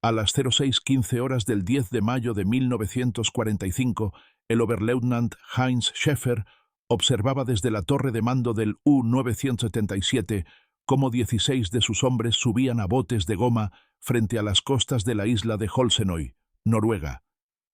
A las 06:15 horas del 10 de mayo de 1945, el Oberleutnant Heinz Schäfer observaba desde la torre de mando del U-977 cómo 16 de sus hombres subían a botes de goma frente a las costas de la isla de Holsenoy, Noruega.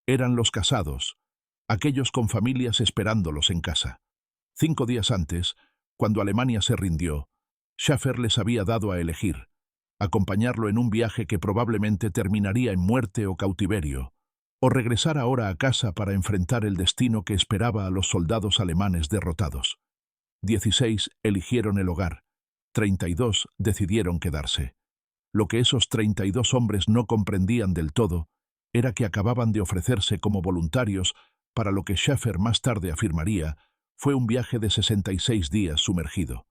Eran los casados, aquellos con familias esperándolos en casa. 5 días antes, cuando Alemania se rindió, Schäfer les había dado a elegir: acompañarlo en un viaje que probablemente terminaría en muerte o cautiverio, o regresar ahora a casa para enfrentar el destino que esperaba a los soldados alemanes derrotados. 16 eligieron el hogar, 32 decidieron quedarse. Lo que esos 32 hombres no comprendían del todo era que acababan de ofrecerse como voluntarios para lo que Schäfer más tarde afirmaría fue un viaje de 66 días sumergido.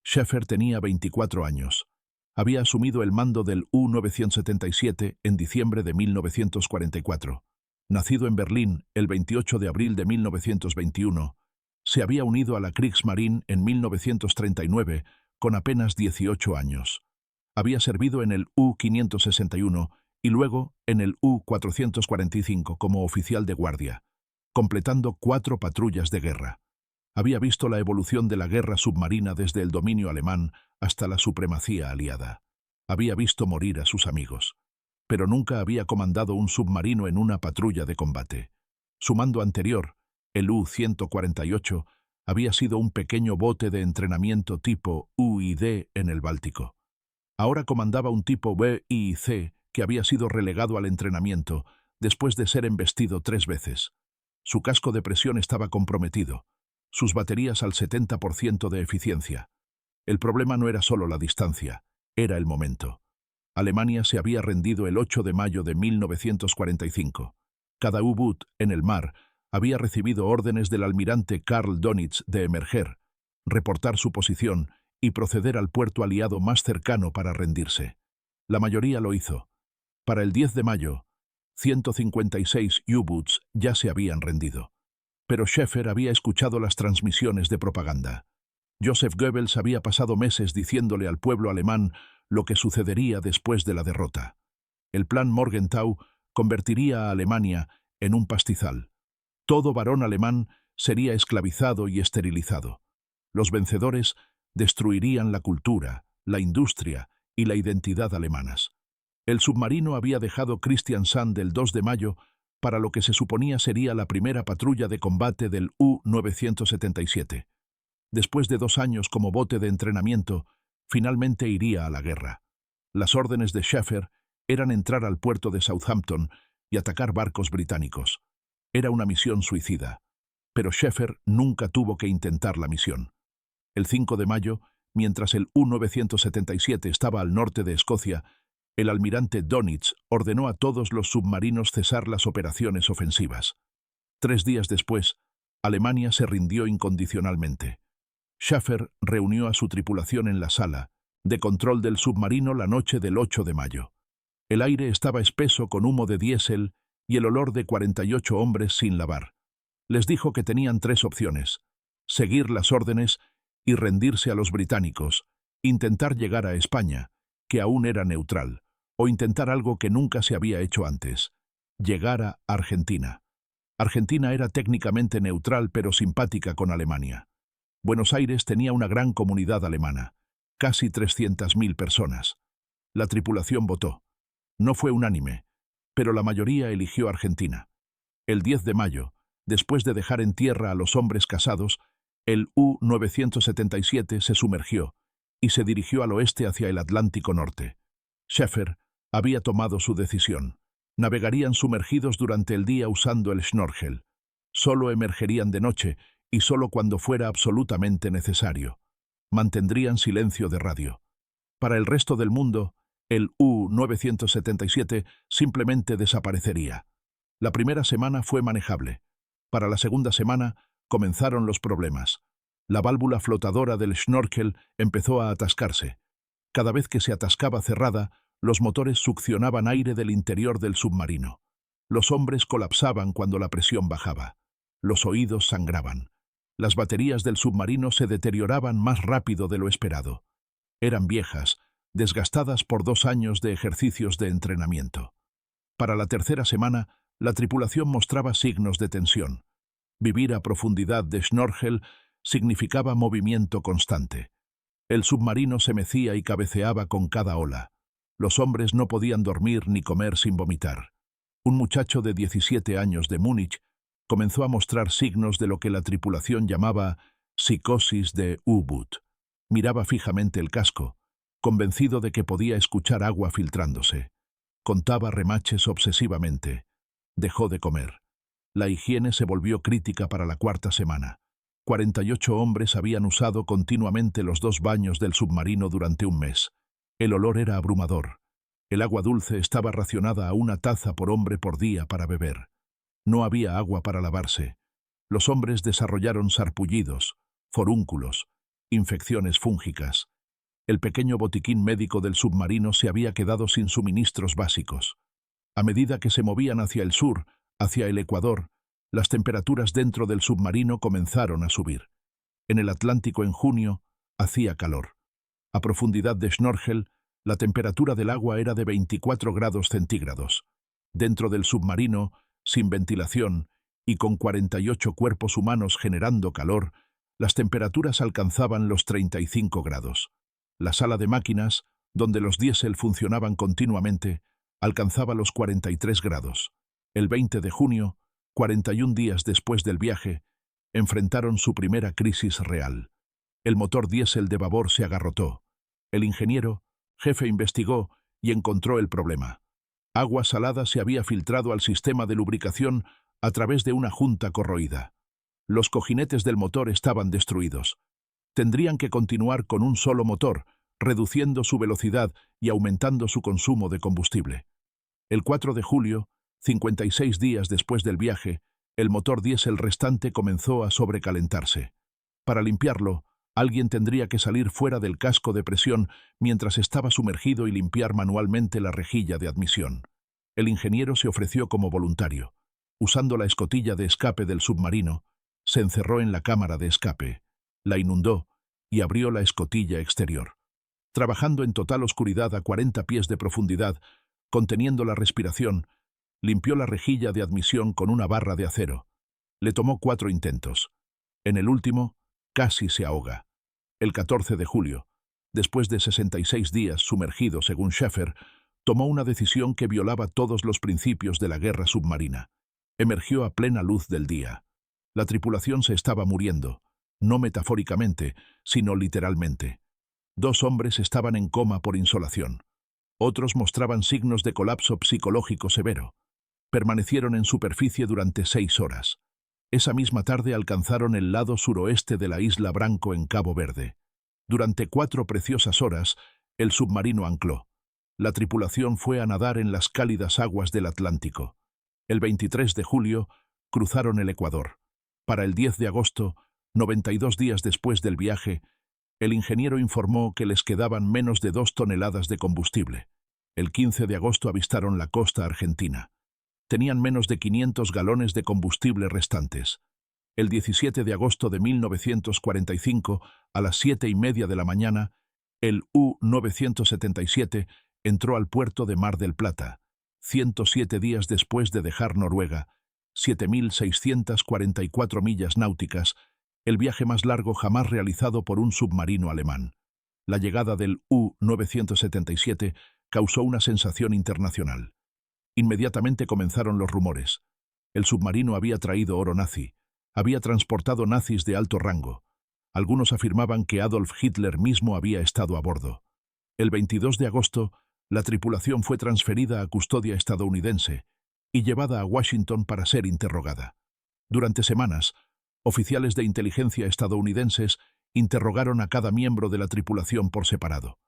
Schäfer tenía 24 años. Había asumido el mando del U-977 en diciembre de 1944. Nacido en Berlín el 28 de abril de 1921, se había unido a la Kriegsmarine en 1939 con apenas 18 años. Había servido en el U-561 y luego en el U-445 como oficial de guardia, completando 4 patrullas de guerra. Había visto la evolución de la guerra submarina desde el dominio alemán hasta la supremacía aliada. Había visto morir a sus amigos, pero nunca había comandado un submarino en una patrulla de combate. Su mando anterior, el U-148, había sido un pequeño bote de entrenamiento tipo U y D en el Báltico. Ahora comandaba un tipo B y C que había sido relegado al entrenamiento después de ser embestido 3 veces. Su casco de presión estaba comprometido, sus baterías al 70% de eficiencia. El problema no era solo la distancia, era el momento. Alemania se había rendido el 8 de mayo de 1945. Cada U-boot en el mar había recibido órdenes del almirante Karl Dönitz de emerger, reportar su posición y proceder al puerto aliado más cercano para rendirse. La mayoría lo hizo. Para el 10 de mayo, 156 U-boots ya se habían rendido. Pero Schäfer había escuchado las transmisiones de propaganda. Joseph Goebbels había pasado meses diciéndole al pueblo alemán lo que sucedería después de la derrota. El plan Morgenthau convertiría a Alemania en un pastizal. Todo varón alemán sería esclavizado y esterilizado. Los vencedores destruirían la cultura, la industria y la identidad alemanas. El submarino había dejado Kristiansand el 2 de mayo para lo que se suponía sería la primera patrulla de combate del U-977. Después de 2 años como bote de entrenamiento, finalmente iría a la guerra. Las órdenes de Schäfer eran entrar al puerto de Southampton y atacar barcos británicos. Era una misión suicida, pero Schäfer nunca tuvo que intentar la misión. El 5 de mayo, mientras el U-977 estaba al norte de Escocia, el almirante Dönitz ordenó a todos los submarinos cesar las operaciones ofensivas. 3 días después, Alemania se rindió incondicionalmente. Schäfer reunió a su tripulación en la sala de control del submarino la noche del 8 de mayo. El aire estaba espeso con humo de diésel y el olor de 48 hombres sin lavar. Les dijo que tenían 3 opciones: seguir las órdenes y rendirse a los británicos, intentar llegar a España, que aún era neutral, o intentar algo que nunca se había hecho antes: llegar a Argentina. Argentina era técnicamente neutral pero simpática con Alemania. Buenos Aires tenía una gran comunidad alemana, casi 300.000 personas. La tripulación votó. No fue unánime, pero la mayoría eligió Argentina. El 10 de mayo, después de dejar en tierra a los hombres casados, el U-977 se sumergió y se dirigió al oeste hacia el Atlántico Norte. Schäfer había tomado su decisión. Navegarían sumergidos durante el día usando el schnorchel. Solo emergerían de noche y solo cuando fuera absolutamente necesario. Mantendrían silencio de radio. Para el resto del mundo, el U-977 simplemente desaparecería. La primera semana fue manejable. Para la segunda semana comenzaron los problemas. La válvula flotadora del schnorkel empezó a atascarse. Cada vez que se atascaba cerrada, los motores succionaban aire del interior del submarino. Los hombres colapsaban cuando la presión bajaba. Los oídos sangraban. Las baterías del submarino se deterioraban más rápido de lo esperado. Eran viejas, desgastadas por 2 años de ejercicios de entrenamiento. Para la tercera semana, la tripulación mostraba signos de tensión. Vivir a profundidad de Schnorchel significaba movimiento constante. El submarino se mecía y cabeceaba con cada ola. Los hombres no podían dormir ni comer sin vomitar. Un muchacho de 17 años de Múnich comenzó a mostrar signos de lo que la tripulación llamaba psicosis de U-boot. Miraba fijamente el casco, convencido de que podía escuchar agua filtrándose. Contaba remaches obsesivamente. Dejó de comer. La higiene se volvió crítica para la cuarta semana. 48 hombres habían usado continuamente los 2 baños del submarino durante un mes. El olor era abrumador. El agua dulce estaba racionada a 1 taza por hombre por día para beber. No había agua para lavarse. Los hombres desarrollaron sarpullidos, forúnculos, infecciones fúngicas. El pequeño botiquín médico del submarino se había quedado sin suministros básicos. A medida que se movían hacia el sur, hacia el Ecuador, las temperaturas dentro del submarino comenzaron a subir. En el Atlántico en junio hacía calor. A profundidad de Schnorchel, la temperatura del agua era de 24 grados centígrados. Dentro del submarino, sin ventilación y con 48 cuerpos humanos generando calor, las temperaturas alcanzaban los 35 grados. La sala de máquinas, donde los diésel funcionaban continuamente, alcanzaba los 43 grados. El 20 de junio, 41 días después del viaje, enfrentaron su primera crisis real. El motor diésel de babor se agarrotó. El ingeniero, jefe, investigó y encontró el problema. Agua salada se había filtrado al sistema de lubricación a través de una junta corroída. Los cojinetes del motor estaban destruidos. Tendrían que continuar con un solo motor, reduciendo su velocidad y aumentando su consumo de combustible. El 4 de julio, 56 días después del viaje, el motor diésel restante comenzó a sobrecalentarse. Para limpiarlo, alguien tendría que salir fuera del casco de presión mientras estaba sumergido y limpiar manualmente la rejilla de admisión. El ingeniero se ofreció como voluntario. Usando la escotilla de escape del submarino, se encerró en la cámara de escape, la inundó y abrió la escotilla exterior. Trabajando en total oscuridad a 40 pies de profundidad, conteniendo la respiración, limpió la rejilla de admisión con una barra de acero. Le tomó 4 intentos. En el último, casi se ahoga. El 14 de julio, después de 66 días sumergido según Schäfer, tomó una decisión que violaba todos los principios de la guerra submarina. Emergió a plena luz del día. La tripulación se estaba muriendo, no metafóricamente, sino literalmente. 2 hombres estaban en coma por insolación. Otros mostraban signos de colapso psicológico severo. Permanecieron en superficie durante 6 horas. Esa misma tarde alcanzaron el lado suroeste de la isla Branco en Cabo Verde. Durante 4 preciosas horas, el submarino ancló. La tripulación fue a nadar en las cálidas aguas del Atlántico. El 23 de julio, cruzaron el Ecuador. Para el 10 de agosto, 92 días después del viaje, el ingeniero informó que les quedaban menos de 2 toneladas de combustible. El 15 de agosto avistaron la costa argentina. Tenían menos de 500 galones de combustible restantes. El 17 de agosto de 1945, a las 7:30 de la mañana, el U-977 entró al puerto de Mar del Plata, 107 días después de dejar Noruega, 7.644 millas náuticas, el viaje más largo jamás realizado por un submarino alemán. La llegada del U-977 causó una sensación internacional. Inmediatamente comenzaron los rumores. El submarino había traído oro nazi, había transportado nazis de alto rango. Algunos afirmaban que Adolf Hitler mismo había estado a bordo. El 22 de agosto, la tripulación fue transferida a custodia estadounidense y llevada a Washington para ser interrogada. Durante semanas, oficiales de inteligencia estadounidenses interrogaron a cada miembro de la tripulación por separado.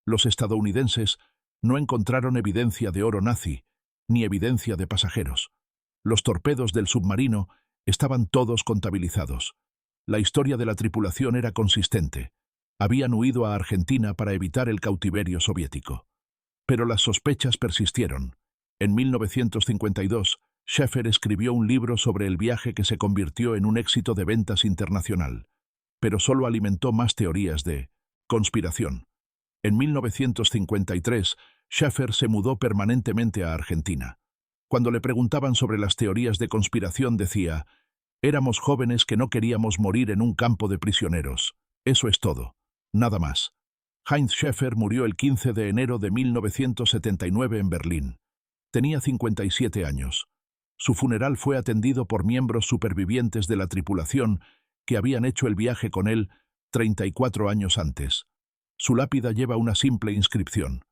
Los estadounidenses no encontraron evidencia de oro nazi, ni evidencia de pasajeros. Los torpedos del submarino estaban todos contabilizados. La historia de la tripulación era consistente. Habían huido a Argentina para evitar el cautiverio soviético. Pero las sospechas persistieron. En 1952, Schäfer escribió un libro sobre el viaje que se convirtió en un éxito de ventas internacional, pero solo alimentó más teorías de conspiración. En 1953, Schäfer se mudó permanentemente a Argentina. Cuando le preguntaban sobre las teorías de conspiración decía: «Éramos jóvenes que no queríamos morir en un campo de prisioneros. Eso es todo. Nada más». Heinz Schäfer murió el 15 de enero de 1979 en Berlín. Tenía 57 años. Su funeral fue atendido por miembros supervivientes de la tripulación que habían hecho el viaje con él 34 años antes. Su lápida lleva una simple inscripción: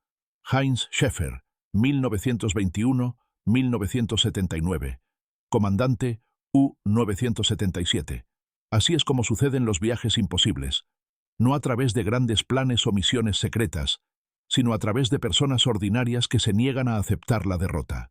Heinz Schäfer, 1921-1979. Comandante U-977. Así es como suceden los viajes imposibles. No a través de grandes planes o misiones secretas, sino a través de personas ordinarias que se niegan a aceptar la derrota.